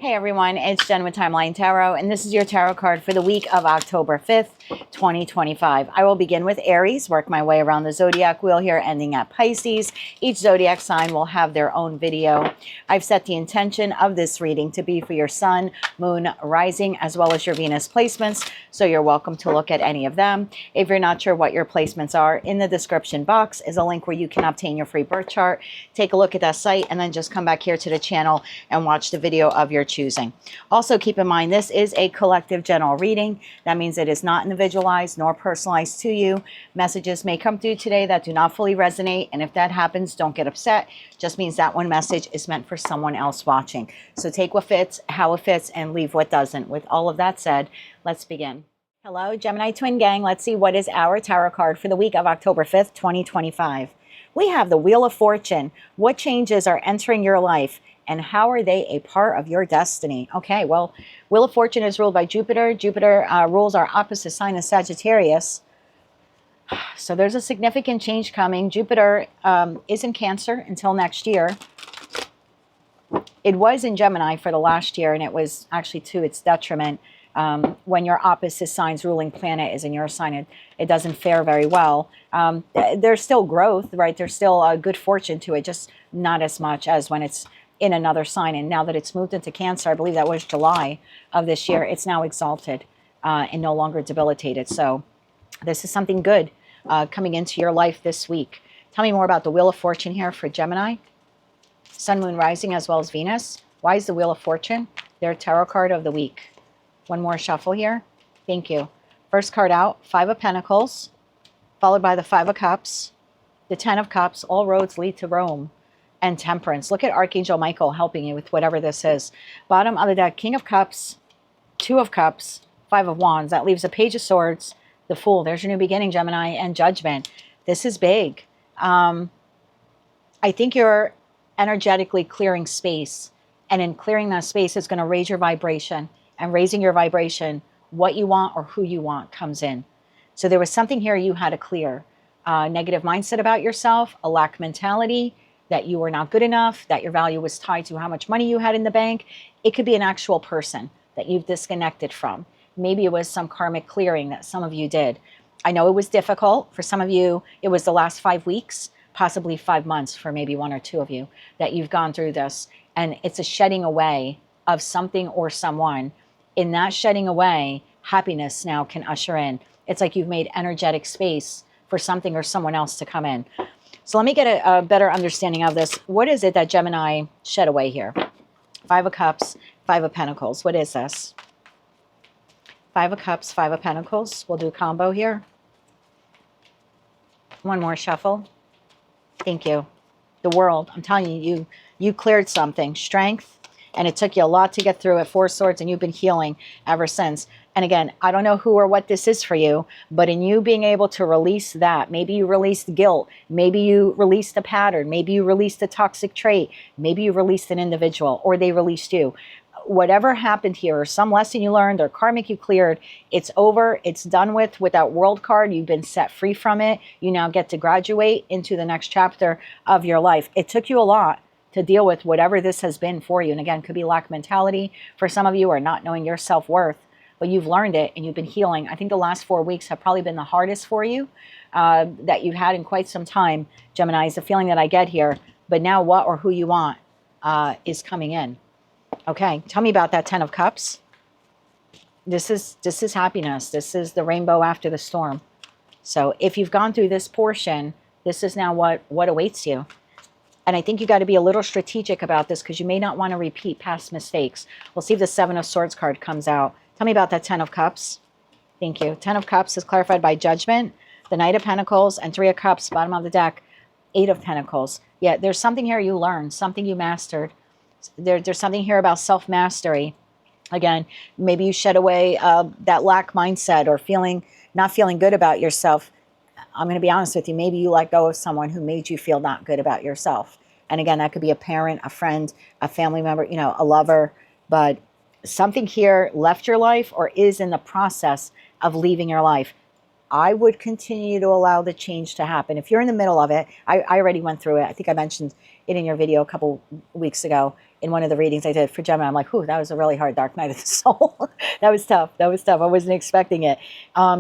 Hey everyone, it's Jen with Timeline Tarot, and this is your tarot card for the week of October 5th, 2025. I will begin with Aries, work my way around the zodiac wheel here, ending at Pisces. Each zodiac sign will have their own video. I've set the intention of this reading to be for your sun, moon, rising, as well as your Venus placements, so you're welcome to look at any of them. If you're not sure what your placements are, in the description box is a link where you can obtain your free birth chart. Take a look at that site and then just come back here to the channel and watch the video of your choosing. Also keep in mind, this is a collective general reading. That means it is not individualized nor personalized to you. Messages may come through today that do not fully resonate, and if that happens, don't get upset. Just means that one message is meant for someone else watching. So take what fits, how it fits, and leave what doesn't. With all of that said, let's begin. Hello, Gemini Twin Gang. Let's see what is our tarot card for the week of October 5th, 2025. We have the Wheel of Fortune. What changes are entering your life, and how are they a part of your destiny? Okay, well, Wheel of Fortune is ruled by Jupiter. Jupiter rules our opposite sign of Sagittarius. So there's a significant change coming. Jupiter is in Cancer until next year. It was in Gemini for the last year, and it was actually to its detriment. When your opposite sign's ruling planet is in your sign, it doesn't fare very well. There's still growth, right? There's still a good fortune to it, just not as much as when it's in another sign. And now that it's moved into Cancer, I believe that was July of this year, it's now exalted and no longer debilitated. So this is something good coming into your life this week. Tell me more about the Wheel of Fortune here for Gemini. Sun, Moon, Rising, as well as Venus. Why is the Wheel of Fortune their tarot card of the week? One more shuffle here. Thank you. First card out, Five of Pentacles, followed by the Five of Cups, the Ten of Cups. All roads lead to Rome, and Temperance. Look at Archangel Michael helping you with whatever this is. Bottom of the deck, King of Cups, Two of Cups, Five of Wands. That leaves a Page of Swords, the Fool. There's your new beginning, Gemini, and Judgment. This is big. I think you're energetically clearing space, and in clearing that space, it's going to raise your vibration. And raising your vibration, what you want or who you want comes in. So there was something here you had to clear. Negative mindset about yourself, a lack mentality, that you were not good enough, that your value was tied to how much money you had in the bank. It could be an actual person that you've disconnected from. Maybe it was some karmic clearing that some of you did. I know it was difficult. For some of you, it was the last 5 weeks, possibly 5 months for maybe one or two of you that you've gone through this. And it's a shedding away of something or someone. In that shedding away, happiness now can usher in. It's like you've made energetic space for something or someone else to come in. So let me get a better understanding of this. What is it that Gemini shed away here? Five of Cups, Five of Pentacles. What is this? Five of Cups, Five of Pentacles. We'll do a combo here. One more shuffle. Thank you. The World. I'm telling you, you cleared something. Strength. And it took you a lot to get through it. Four Swords, and you've been healing ever since. And again, I don't know who or what this is for you, but in you being able to release that, maybe you released guilt, maybe you released a pattern, maybe you released a toxic trait, maybe you released an individual, or they released you. Whatever happened here, or some lesson you learned, or karmic you cleared, it's over, it's done with that World card. You've been set free from it. You now get to graduate into the next chapter of your life. It took you a lot to deal with whatever this has been for you. And again, could be lack mentality for some of you, or not knowing your self-worth, but you've learned it and you've been healing. I think the last 4 weeks have probably been the hardest for you that you've had in quite some time, Gemini, is the feeling that I get here. But now what or who you want is coming in. Okay, tell me about that Ten of Cups. This is happiness. This is the rainbow after the storm. So if you've gone through this portion, this is now what awaits you. And I think you got to be a little strategic about this, because you may not want to repeat past mistakes. We'll see if the Seven of Swords card comes out. Tell me about that Ten of Cups. Thank you. Ten of Cups is clarified by Judgment, the Knight of Pentacles, and Three of Cups, bottom of the deck, Eight of Pentacles. Yeah, there's something here you learned, something you mastered. There's something here about self-mastery. Again, maybe you shed away that lack mindset, or not feeling good about yourself. I'm going to be honest with you. Maybe you let go of someone who made you feel not good about yourself. And again, that could be a parent, a friend, a family member, a lover. But something here left your life or is in the process of leaving your life. I would continue to allow the change to happen. If you're in the middle of it, I already went through it. I think I mentioned it in your video a couple weeks ago. in one of the readings I did for Gemini. I'm like, whew, that was a really hard dark night of the soul. That was tough. That was tough. I wasn't expecting it.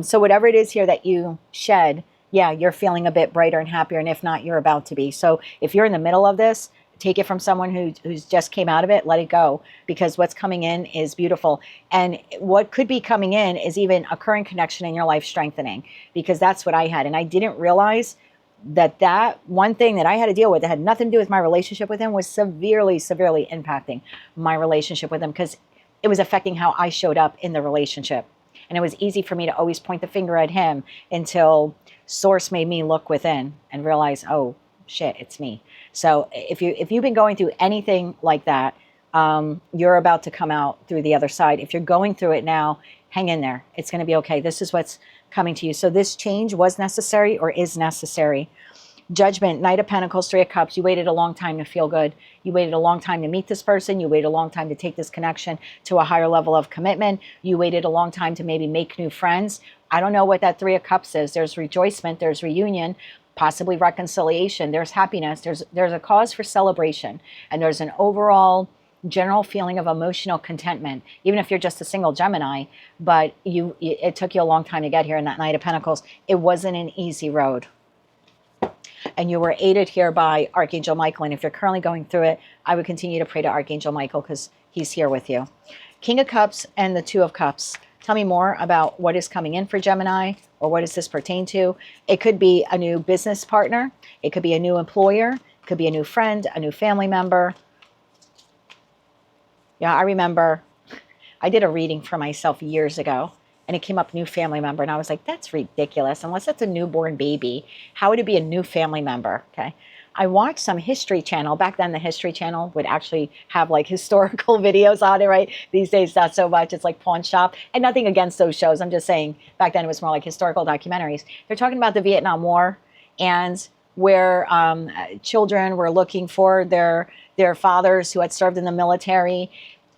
So whatever it is here that you shed, yeah, you're feeling a bit brighter and happier. And if not, you're about to be. So if you're in the middle of this, take it from someone who's just came out of it, let it go, because what's coming in is beautiful. And what could be coming in is even a current connection in your life strengthening, because that's what I had. And I didn't realize that one thing that I had to deal with that had nothing to do with my relationship with him was severely, severely impacting my relationship with him, because it was affecting how I showed up in the relationship. And it was easy for me to always point the finger at him until Source made me look within and realize, oh, shit, it's me. So if you've been going through anything like that, you're about to come out through the other side. If you're going through it now, hang in there. It's going to be okay. This is what's coming to you. So this change was necessary or is necessary. Judgment, Knight of Pentacles, Three of Cups. You waited a long time to feel good. You waited a long time to meet this person. You waited a long time to take this connection to a higher level of commitment. You waited a long time to maybe make new friends. I don't know what that Three of Cups is. There's rejoicement, there's reunion, possibly reconciliation, there's happiness, there's a cause for celebration, and there's an overall general feeling of emotional contentment, even if you're just a single Gemini. But it took you a long time to get here in that Knight of Pentacles. It wasn't an easy road. And you were aided here by Archangel Michael. And if you're currently going through it, I would continue to pray to Archangel Michael, because he's here with you. King of Cups and the Two of Cups. Tell me more about what is coming in for Gemini, or what does this pertain to? It could be a new business partner. It could be a new employer. It could be a new friend, a new family member. Yeah, I remember I did a reading for myself years ago, and it came up new family member. And I was like, that's ridiculous. Unless that's a newborn baby, how would it be a new family member? Okay. I watched some History Channel. Back then, the History Channel would actually have like historical videos on it, right? These days, not so much. It's like Pawn Shop. And nothing against those shows. I'm just saying back then it was more like historical documentaries. They're talking about the Vietnam War, and where children were looking for their fathers who had served in the military.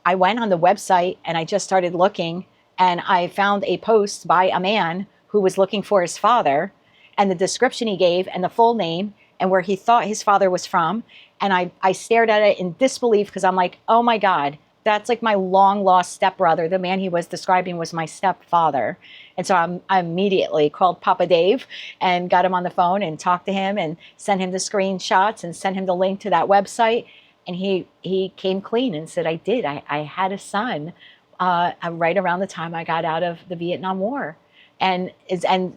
I went on the website and I just started looking, and I found a post by a man who was looking for his father, and the description he gave and the full name and where he thought his father was from. And I stared at it in disbelief, because I'm like, oh my God, that's like my long lost stepbrother. The man he was describing was my stepfather. And so I immediately called Papa Dave and got him on the phone and talked to him and sent him the screenshots and sent him the link to that website. And he came clean and said, I did. I had a son right around the time I got out of the Vietnam War. And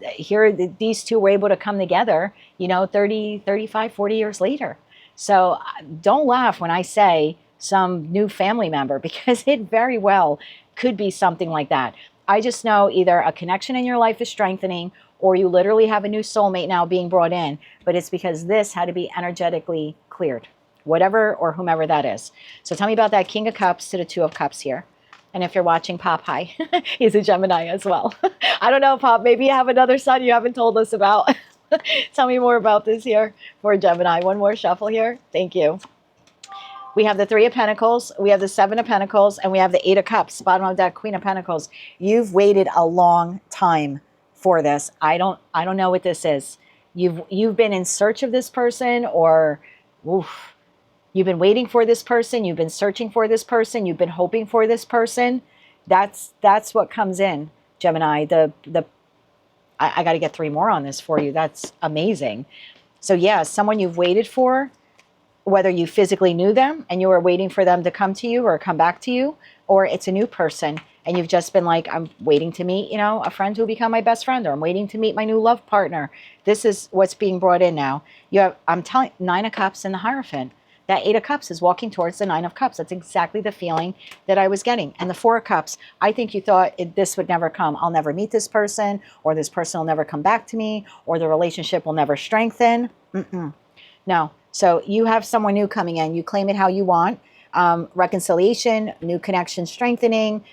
here these two were able to come together, 30, 35, 40 years later. So don't laugh when I say some new family member, because it very well could be something like that. I just know either a connection in your life is strengthening, or you literally have a new soulmate now being brought in, but it's because this had to be energetically cleared, whatever or whomever that is. So tell me about that King of Cups to the Two of Cups here. And if you're watching, Pop, hi. He's a Gemini as well. I don't know, Pop, maybe you have another son you haven't told us about. Tell me more about this here for Gemini. One more shuffle here. Thank you. We have the Three of Pentacles, we have the Seven of Pentacles, and we have the Eight of Cups, bottom of that Queen of Pentacles. You've waited a long time for this. I don't know what this is. You've been in search of this person, or oof, you've been waiting for this person. You've been searching for this person. You've been hoping for this person. That's what comes in, Gemini. I got to get three more on this for you. That's amazing. So yeah, someone you've waited for, whether you physically knew them and you were waiting for them to come to you or come back to you, or it's a new person and you've just been like, I'm waiting to meet, a friend who will become my best friend, or I'm waiting to meet my new love partner. This is what's being brought in now. I'm telling, Nine of Cups and the Hierophant. That Eight of Cups is walking towards the Nine of Cups. That's exactly the feeling that I was getting. And the Four of Cups, I think you thought this would never come. I'll never meet this person, or this person will never come back to me, or the relationship will never strengthen. No. So you have someone new coming in. You claim it how you want. Reconciliation, new connection strengthening,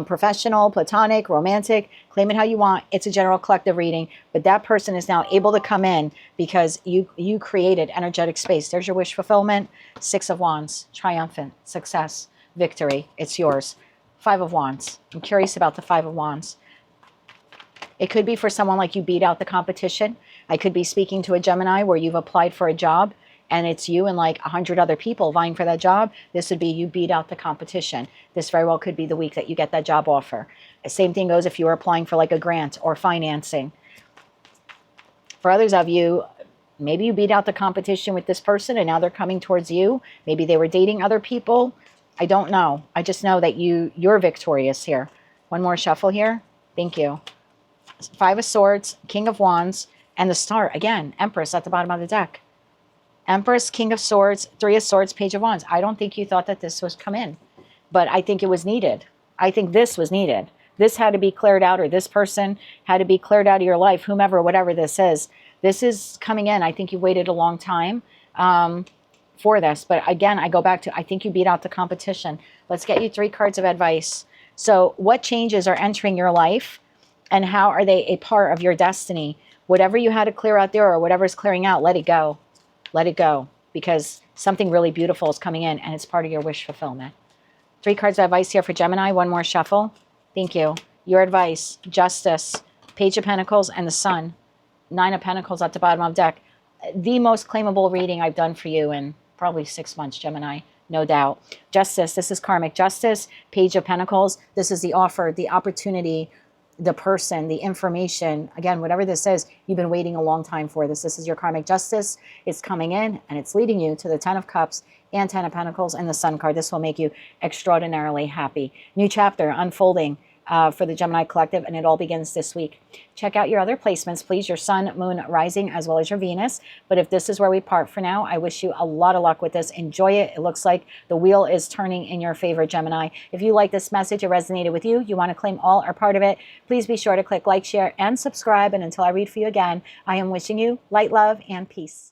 professional, platonic, romantic. Claim it how you want. It's a general collective reading. But that person is now able to come in because you created energetic space. There's your wish fulfillment. Six of Wands, triumphant, success, victory. It's yours. Five of Wands. I'm curious about the Five of Wands. It could be for someone like you beat out the competition. I could be speaking to a Gemini where you've applied for a job and it's you and like 100 other people vying for that job, this would be you beat out the competition. This very well could be the week that you get that job offer. The same thing goes if you were applying for like a grant or financing. For others of you, maybe you beat out the competition with this person and now they're coming towards you. Maybe they were dating other people. I don't know. I just know that you're victorious here. One more shuffle here. Thank you. Five of Swords, King of Wands, and the Star. Again, Empress at the bottom of the deck. Empress, King of Swords, Three of Swords, Page of Wands. I don't think you thought that this was come in, but I think it was needed. I think this was needed. This had to be cleared out, or this person had to be cleared out of your life, whomever, whatever this is. This is coming in. I think you waited a long time for this. But again, I go back to, I think you beat out the competition. Let's get you 3 cards of advice. So what changes are entering your life and how are they a part of your destiny? Whatever you had to clear out there or whatever's clearing out, let it go. Let it go, because something really beautiful is coming in and it's part of your wish fulfillment. 3 cards of advice here for Gemini. One more shuffle. Thank you. Your advice, Justice, Page of Pentacles, and the Sun. 9 of Pentacles at the bottom of the deck. The most claimable reading I've done for you in probably 6 months, Gemini, no doubt. Justice, this is karmic justice. Page of Pentacles, this is the offer, the opportunity, the person, the information. Again, whatever this is, you've been waiting a long time for this. This is your karmic justice. It's coming in and it's leading you to the 10 of Cups and 10 of Pentacles and the Sun card. This will make you extraordinarily happy. New chapter unfolding for the Gemini Collective, and it all begins this week. Check out your other placements, please, your Sun, Moon, Rising, as well as your Venus. But if this is where we part for now, I wish you a lot of luck with this. Enjoy it. It looks like the wheel is turning in your favor, Gemini. If you like this message, it resonated with you, you want to claim all or part of it, please be sure to click like, share, and subscribe. And until I read for you again, I am wishing you light, love, and peace.